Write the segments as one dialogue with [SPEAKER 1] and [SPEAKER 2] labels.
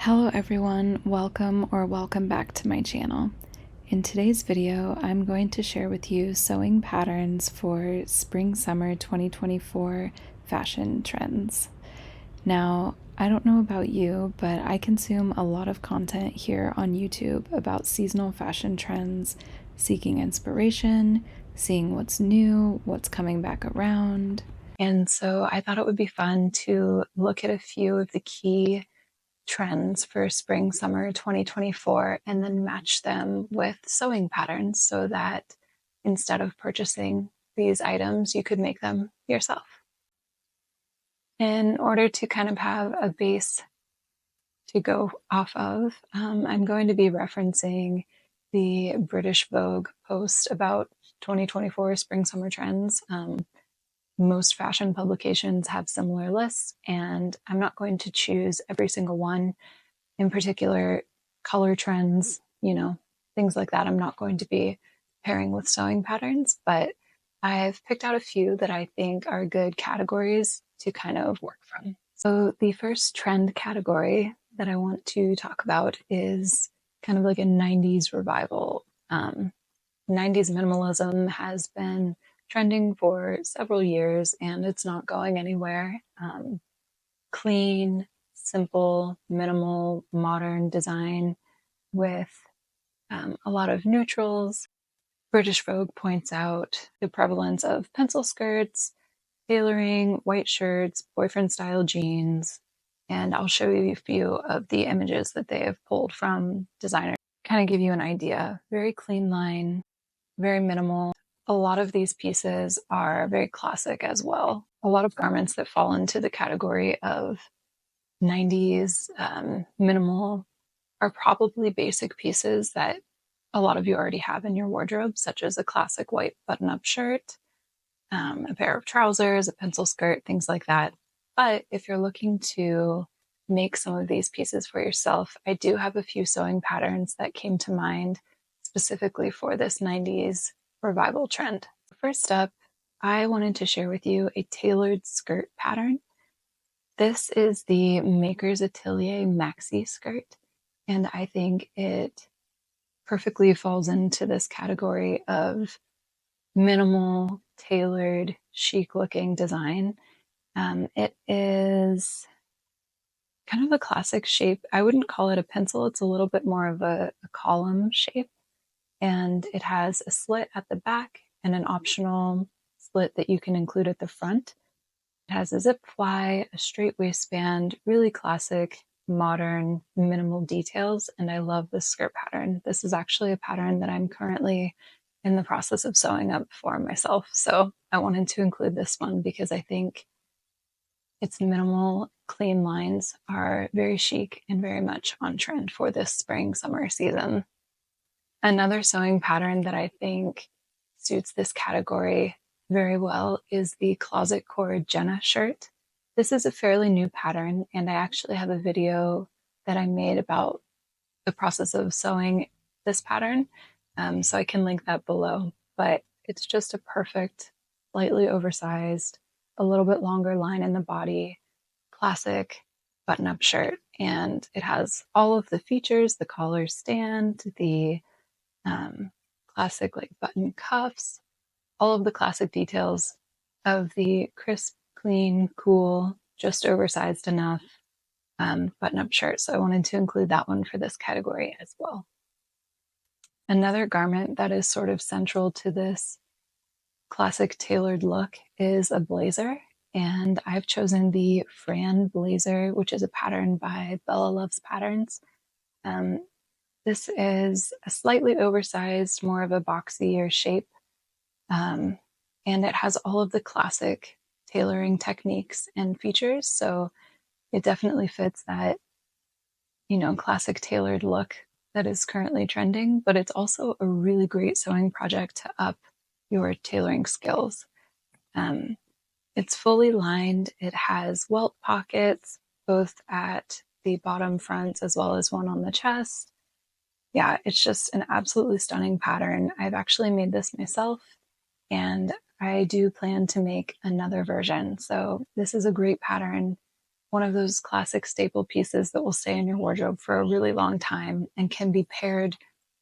[SPEAKER 1] Hello everyone, welcome back to my channel. In today's video, I'm going to share with you sewing patterns for spring-summer 2024 fashion trends. Now, I don't know about you, but I consume a lot of content here on YouTube about seasonal fashion trends, seeking inspiration, seeing what's new, what's coming back around. And so I thought it would be fun to look at a few of the key trends for spring summer 2024 and then match them with sewing patterns so that instead of purchasing these items, you could make them yourself. In order to kind of have a base to go off of, I'm going to be referencing the British Vogue post about 2024 spring summer trends. Most fashion publications have similar lists, and I'm not going to choose every single one. In particular, color trends, things like that, I'm not going to be pairing with sewing patterns, but I've picked out a few that I think are good categories to kind of work from. So the first trend category that I want to talk about is kind of like a 90s revival. 90s minimalism has been trending for several years and it's not going anywhere. Clean, simple, minimal, modern design with a lot of neutrals. British Vogue points out the prevalence of pencil skirts, tailoring, white shirts, boyfriend style jeans, and I'll show you a few of the images that they have pulled from designers. Kind of give you an idea. Very clean line, very minimal. A lot of these pieces are very classic as well. A lot of garments that fall into the category of 90s minimal are probably basic pieces that a lot of you already have in your wardrobe, such as a classic white button-up shirt, a pair of trousers, a pencil skirt, things like that. But if you're looking to make some of these pieces for yourself, I do have a few sewing patterns that came to mind specifically for this 90s revival trend. First up, I wanted to share with you a tailored skirt pattern. This is the Maker's Atelier maxi skirt, and I think it perfectly falls into this category of minimal, tailored, chic-looking design. It is kind of a classic shape. I wouldn't call it a pencil. It's a little bit more of a column shape. And it has a slit at the back and an optional slit that you can include at the front. It has a zip fly, a straight waistband, really classic, modern, minimal details, and I love this skirt pattern. This is actually a pattern that I'm currently in the process of sewing up for myself, so I wanted to include this one because I think its minimal, clean lines are very chic and very much on trend for this spring-summer season. Another sewing pattern that I think suits this category very well is the Closet Core Jenna shirt. This is a fairly new pattern, and I actually have a video that I made about the process of sewing this pattern, so I can link that below. But it's just a perfect, slightly oversized, a little bit longer line in the body, classic button-up shirt, and it has all of the features, the collar stand, the classic like button cuffs, all of the classic details of the crisp, clean, cool, just oversized enough button-up shirt. So I wanted to include that one for this category as well. Another garment that is sort of central to this classic tailored look is a blazer. And I've chosen the Fran blazer, which is a pattern by Bella Loves Patterns. This is a slightly oversized, more of a boxier shape. And it has all of the classic tailoring techniques and features. So it definitely fits that, classic tailored look that is currently trending, but it's also a really great sewing project to up your tailoring skills. It's fully lined. It has welt pockets, both at the bottom fronts as well as one on the chest. Yeah, it's just an absolutely stunning pattern. I've actually made this myself, and I do plan to make another version. So this is a great pattern one of those classic staple pieces that will stay in your wardrobe for a really long time and can be paired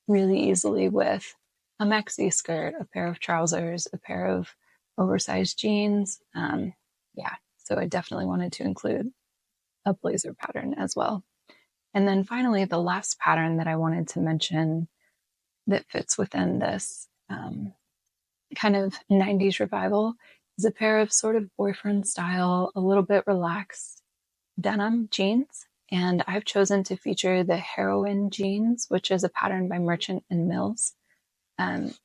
[SPEAKER 1] really easily with a maxi skirt, a pair of trousers, a pair of oversized jeans. Yeah, so I definitely wanted to include a blazer pattern as well. And then finally, the last pattern that I wanted to mention that fits within this kind of 90s revival is a pair of sort of boyfriend style, a little bit relaxed denim jeans. And I've chosen to feature the Heroine jeans, which is a pattern by Merchant and Mills.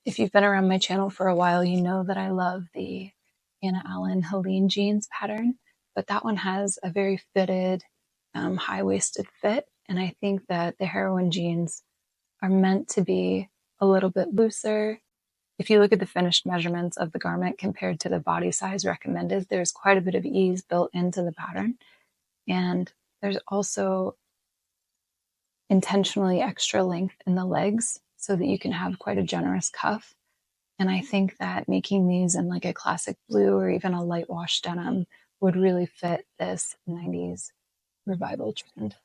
[SPEAKER 1] If you've been around my channel for a while, you know that I love the Anna Allen Helene jeans pattern, but that one has a very fitted, high-waisted fit. And I think that the Heroine jeans are meant to be a little bit looser. If you look at the finished measurements of the garment compared to the body size recommended, there's quite a bit of ease built into the pattern. And there's also intentionally extra length in the legs so that you can have quite a generous cuff. And I think that making these in like a classic blue or even a light wash denim would really fit this 90s revival trend.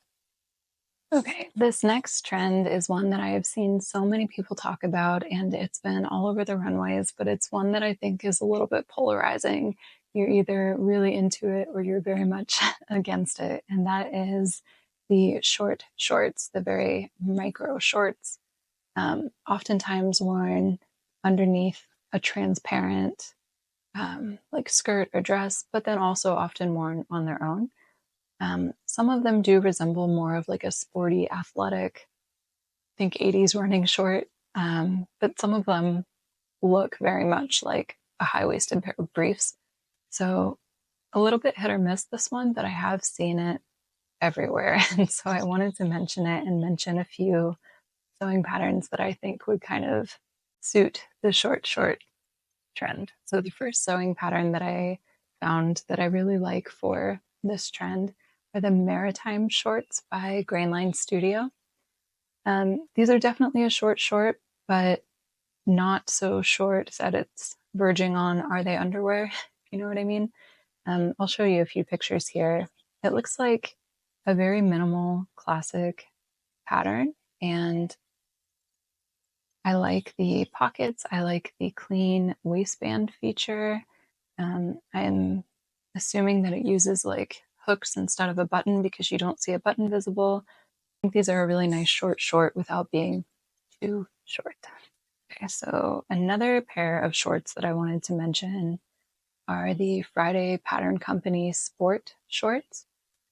[SPEAKER 1] Okay, this next trend is one that I have seen so many people talk about, and it's been all over the runways, but it's one that I think is a little bit polarizing. You're either really into it or you're very much against it, and that is the short shorts, the very micro shorts, oftentimes worn underneath a transparent like skirt or dress, but then also often worn on their own. Some of them do resemble more of like a sporty, athletic, I think 80s running short, but some of them look very much like a high-waisted pair of briefs. So a little bit hit or miss this one, but I have seen it everywhere. And so I wanted to mention it and mention a few sewing patterns that I think would kind of suit the short trend. So the first sewing pattern that I found that I really like for this trend are the Maritime shorts by Grainline Studio. These are definitely a short, but not so short that it's verging on are they underwear? You know what I mean? I'll show you a few pictures here. It looks like a very minimal classic pattern, and I like the pockets. I like the clean waistband feature. I'm assuming that it uses like hooks instead of a button because you don't see a button visible. I think these are a really nice short without being too short. Okay, so another pair of shorts that I wanted to mention are the Friday Pattern Company sport shorts.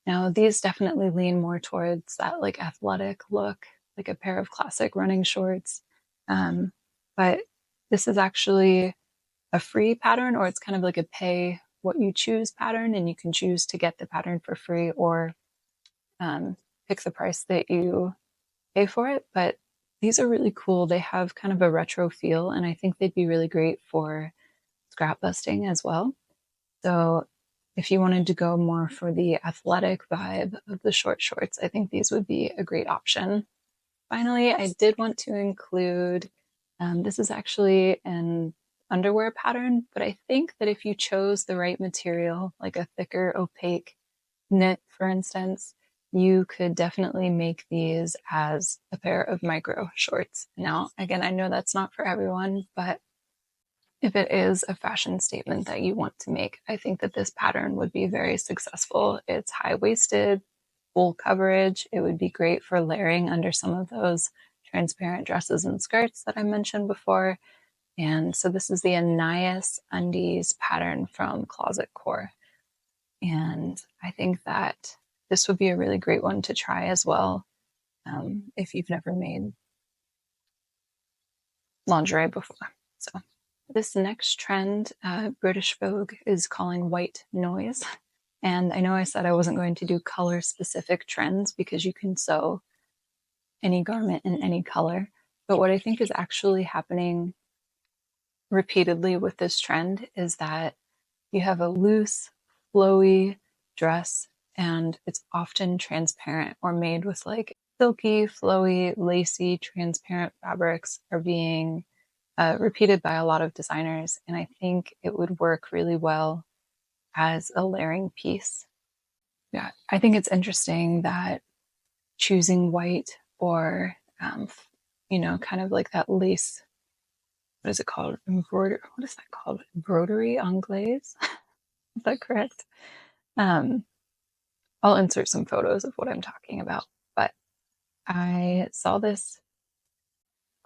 [SPEAKER 1] Now, these definitely lean more towards that like athletic look, like a pair of classic running shorts. But this is actually a free pattern, or it's kind of like a pay what you choose pattern, and you can choose to get the pattern for free or pick the price that you pay for it. But these are really cool. They have kind of a retro feel, and I think they'd be really great for scrap busting as well. So if you wanted to go more for the athletic vibe of the short shorts, I think these would be a great option. Finally, I did want to include, this is actually an underwear pattern, but I think that if you chose the right material, like a thicker opaque knit, for instance, you could definitely make these as a pair of micro shorts. Now, again, I know that's not for everyone, but if it is a fashion statement that you want to make, I think that this pattern would be very successful. It's high-waisted, full coverage. It would be great for layering under some of those transparent dresses and skirts that I mentioned before. And so this is the Anais Undies pattern from Closet Core. And I think that this would be a really great one to try as well, if you've never made lingerie before. So this next trend, British Vogue is calling white noise. And I know I said I wasn't going to do color specific trends because you can sew any garment in any color. But what I think is actually happening repeatedly with this trend is that you have a loose, flowy dress, and it's often transparent or made with like silky, flowy, lacy, transparent fabrics are being repeated by a lot of designers. And I think it would work really well as a layering piece. Yeah, I think it's interesting that choosing white or, kind of like that lace, what is it called? Embroider, what is that called? Embroidery anglaise? Is that correct? Um, I'll insert some photos of what I'm talking about, but I saw this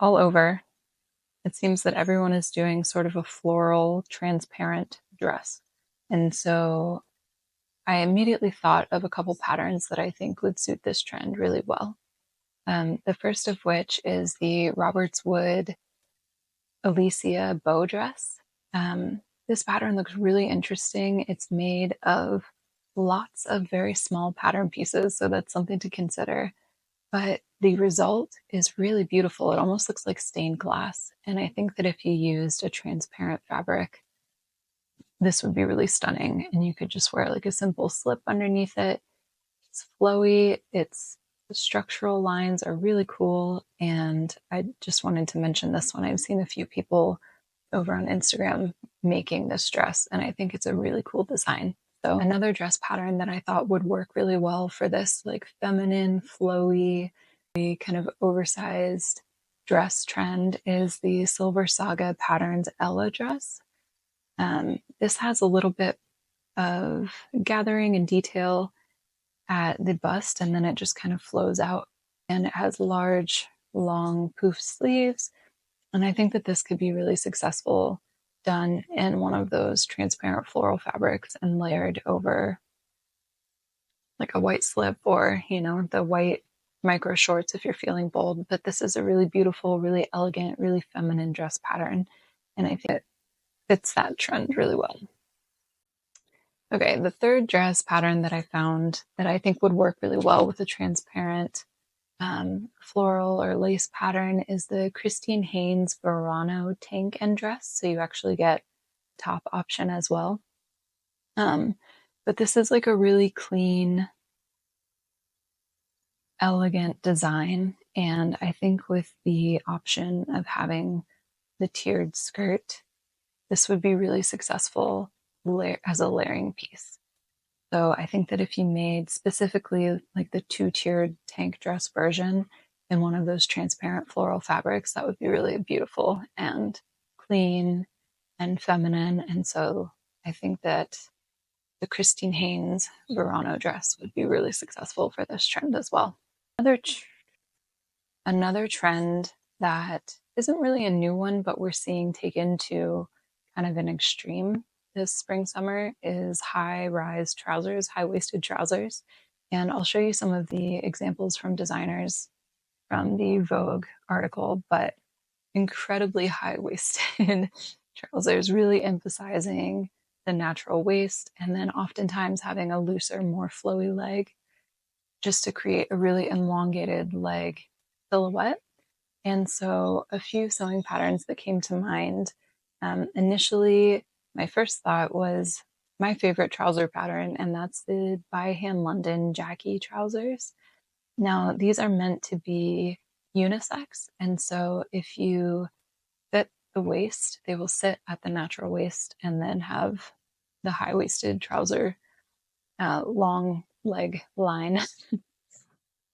[SPEAKER 1] all over. It seems that everyone is doing sort of a floral, transparent dress. And so I immediately thought of a couple patterns that I think would suit this trend really well. The first of which is the Robertswood Alysia bow dress. This pattern looks really interesting. It's made of lots of very small pattern pieces, so that's something to consider. But the result is really beautiful. It almost looks like stained glass. And I think that if you used a transparent fabric, this would be really stunning. And you could just wear like a simple slip underneath it. It's flowy. The structural lines are really cool. And I just wanted to mention this one. I've seen a few people over on Instagram making this dress, and I think it's a really cool design. So another dress pattern that I thought would work really well for this like feminine, flowy, kind of oversized dress trend is the Silver Saga Patterns Ella dress. This has a little bit of gathering and detail at the bust, and then it just kind of flows out, and it has large, long poof sleeves. And I think that this could be really successful done in one of those transparent floral fabrics and layered over like a white slip or, the white micro shorts if you're feeling bold. But this is a really beautiful, really elegant, really feminine dress pattern. And I think it fits that trend really well. Okay, the third dress pattern that I found that I think would work really well with a transparent floral or lace pattern is the Christine Haynes Verano tank and dress. So you actually get top option as well. But this is like a really clean, elegant design. And I think with the option of having the tiered skirt, this would be really successful as a layering piece. So I think that if you made specifically like the two-tiered tank dress version in one of those transparent floral fabrics, that would be really beautiful and clean and feminine. And so I think that the Christine Haynes Verano dress would be really successful for this trend as well. Another trend that isn't really a new one, but we're seeing taken to kind of an extreme this spring summer is high-rise trousers, high-waisted trousers. And I'll show you some of the examples from designers from the Vogue article, but incredibly high-waisted trousers, really emphasizing the natural waist, and then oftentimes having a looser, more flowy leg just to create a really elongated leg silhouette. And so a few sewing patterns that came to mind. Initially, my first thought was my favorite trouser pattern, and that's the By Hand London Jackie trousers. Now, these are meant to be unisex, and so if you fit the waist, they will sit at the natural waist and then have the high-waisted trouser long leg line.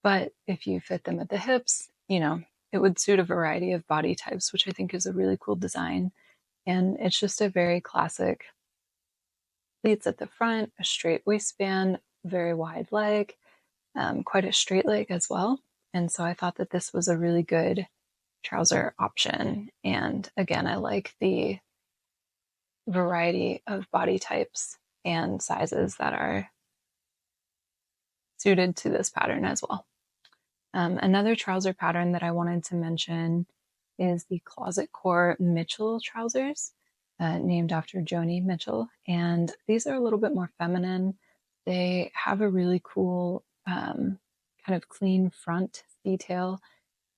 [SPEAKER 1] But if you fit them at the hips, it would suit a variety of body types, which I think is a really cool design. And it's just a very classic pleats at the front, a straight waistband, very wide leg, quite a straight leg as well. And so I thought that this was a really good trouser option. And again, I like the variety of body types and sizes that are suited to this pattern as well. Another trouser pattern that I wanted to mention is the Closet Core Mitchell trousers, named after Joanie Mitchell. And these are a little bit more feminine. They have a really cool kind of clean front detail.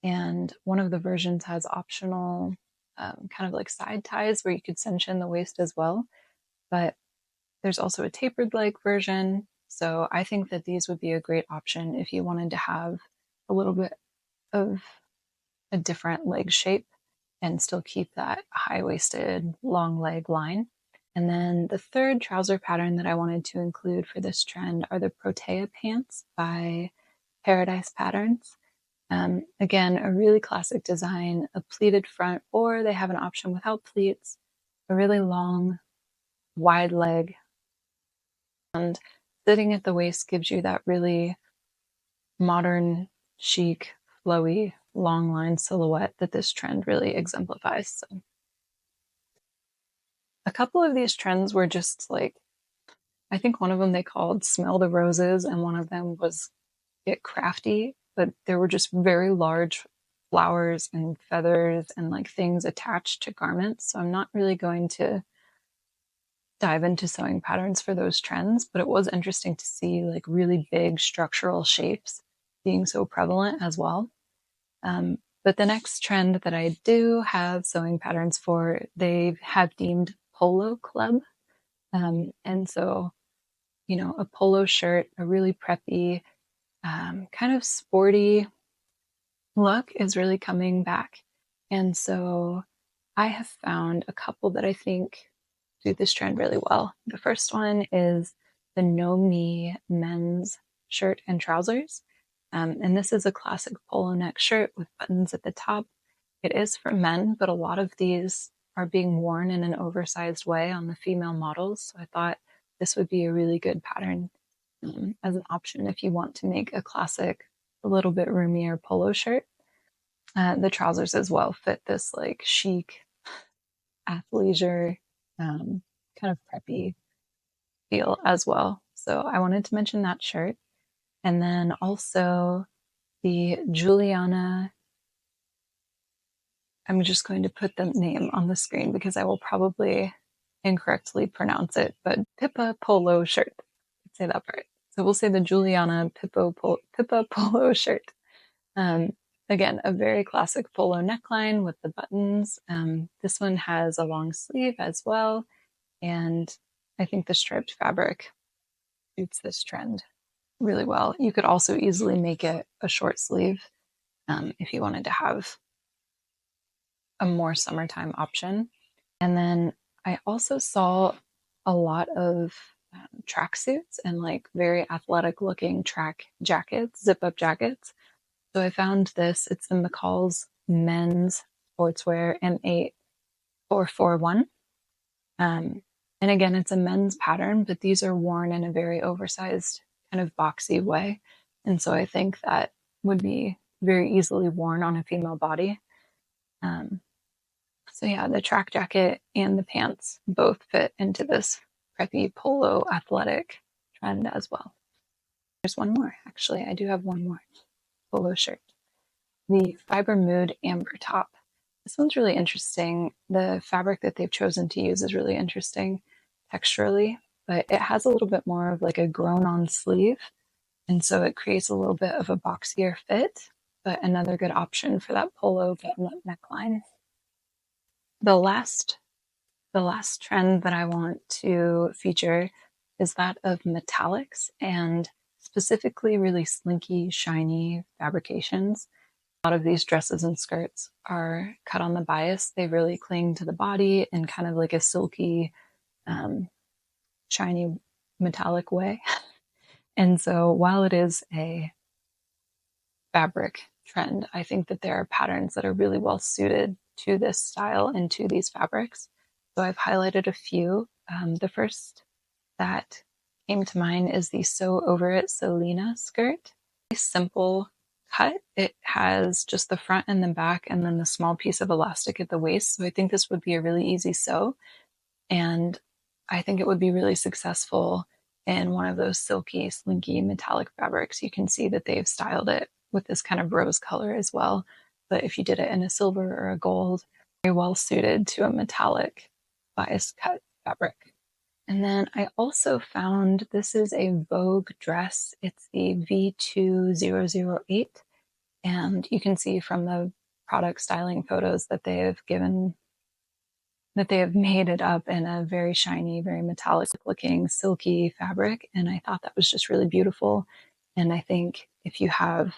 [SPEAKER 1] And one of the versions has optional kind of like side ties where you could cinch in the waist as well. But there's also a tapered leg version. So I think that these would be a great option if you wanted to have a little bit of a different leg shape and still keep that high-waisted long leg line. And then the third trouser pattern that I wanted to include for this trend are the Prota Pants by Paradise Patterns. Again, a really classic design, a pleated front, or they have an option without pleats, a really long, wide leg, and sitting at the waist gives you that really modern, chic, flowy, long line silhouette that this trend really exemplifies. So a couple of these trends were just like, I think one of them they called Smell the Roses, and one of them was Get Crafty, but there were just very large flowers and feathers and like things attached to garments. So I'm not really going to dive into sewing patterns for those trends, but it was interesting to see like really big structural shapes being so prevalent as well. But the next trend that I do have sewing patterns for, they have deemed Polo Club. And so, you know, a polo shirt, a really preppy, kind of sporty look is really coming back. And so I have found a couple that I think do this trend really well. The first one is the No Me men's shirt and trousers. And this is a classic polo neck shirt with buttons at the top. It is for men, but a lot of these are being worn in an oversized way on the female models. So I thought this would be a really good pattern as an option if you want to make a classic, a little bit roomier polo shirt. The trousers as well fit this like chic athleisure kind of preppy feel as well. So I wanted to mention that shirt. And then also the Juliana, I'm just going to put the name on the screen because I will probably incorrectly pronounce it, but Pippa Polo Shirt. Let's say that part. So we'll say the Juliana Pippa Polo Shirt. Again, a very classic polo neckline with the buttons. This one has a long sleeve as well. And I think the striped fabric suits this trend really well. You could also easily make it a short sleeve if you wanted to have a more summertime option. And then I also saw a lot of tracksuits and like very athletic looking track jackets, zip up jackets. So I found this. It's the McCall's Men's Sportswear M8441. And again, it's a men's pattern, but these are worn in a very oversized, kind of boxy way. And so I think that would be very easily worn on a female body. So yeah, the track jacket and the pants both fit into this preppy polo athletic trend as well. There's one more, actually. I do have one more polo shirt. The Fiber Mood Amber Top. This one's really interesting. The fabric that they've chosen to use is really interesting texturally, but it has a little bit more of like a grown-on sleeve, and so it creates a little bit of a boxier fit, but another good option for that polo button-up neckline. The last trend that I want to feature is that of metallics and specifically really slinky, shiny fabrications. A lot of these dresses and skirts are cut on the bias. They really cling to the body in kind of like a silky, shiny metallic way. And so while it is a fabric trend, I think that there are patterns that are really well suited to this style and to these fabrics. So I've highlighted a few. The first that came to mind is the Sew Over It Selena skirt. A simple cut. It has just the front and the back and then the small piece of elastic at the waist. So I think this would be a really easy sew. And I think it would be really successful in one of those silky, slinky, metallic fabrics. You can see that they've styled it with this kind of rose color as well. But if you did it in a silver or a gold, very well suited to a metallic bias cut fabric. And then I also found this is a Vogue dress. It's the V2008. And you can see from the product styling photos that they have made it up in a very shiny, very metallic looking silky fabric. And I thought that was just really beautiful. And I think if you have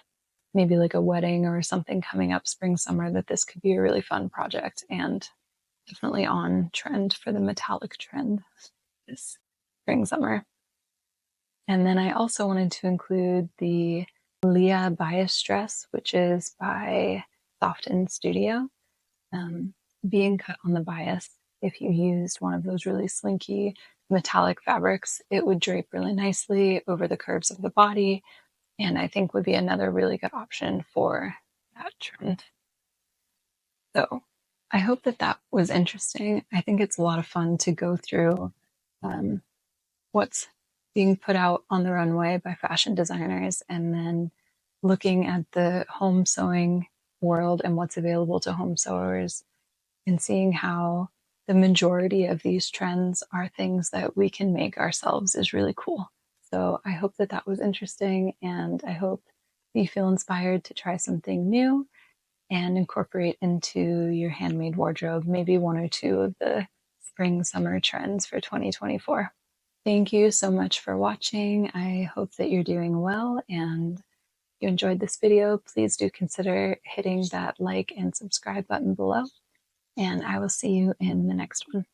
[SPEAKER 1] maybe like a wedding or something coming up spring, summer, that this could be a really fun project and definitely on trend for the metallic trend this spring, summer. And then I also wanted to include the Leah bias dress, which is by Soften Studio. Being cut on the bias, if you used one of those really slinky metallic fabrics, it would drape really nicely over the curves of the body, and I think would be another really good option for that trend. So I hope that that was interesting. I think it's a lot of fun to go through what's being put out on the runway by fashion designers and then looking at the home sewing world and what's available to home sewers and seeing how the majority of these trends are things that we can make ourselves is really cool. So I hope that that was interesting, and I hope you feel inspired to try something new and incorporate into your handmade wardrobe maybe one or two of the spring summer trends for 2024. Thank you so much for watching. I hope that you're doing well, and if you enjoyed this video, please do consider hitting that like and subscribe button below, and I will see you in the next one.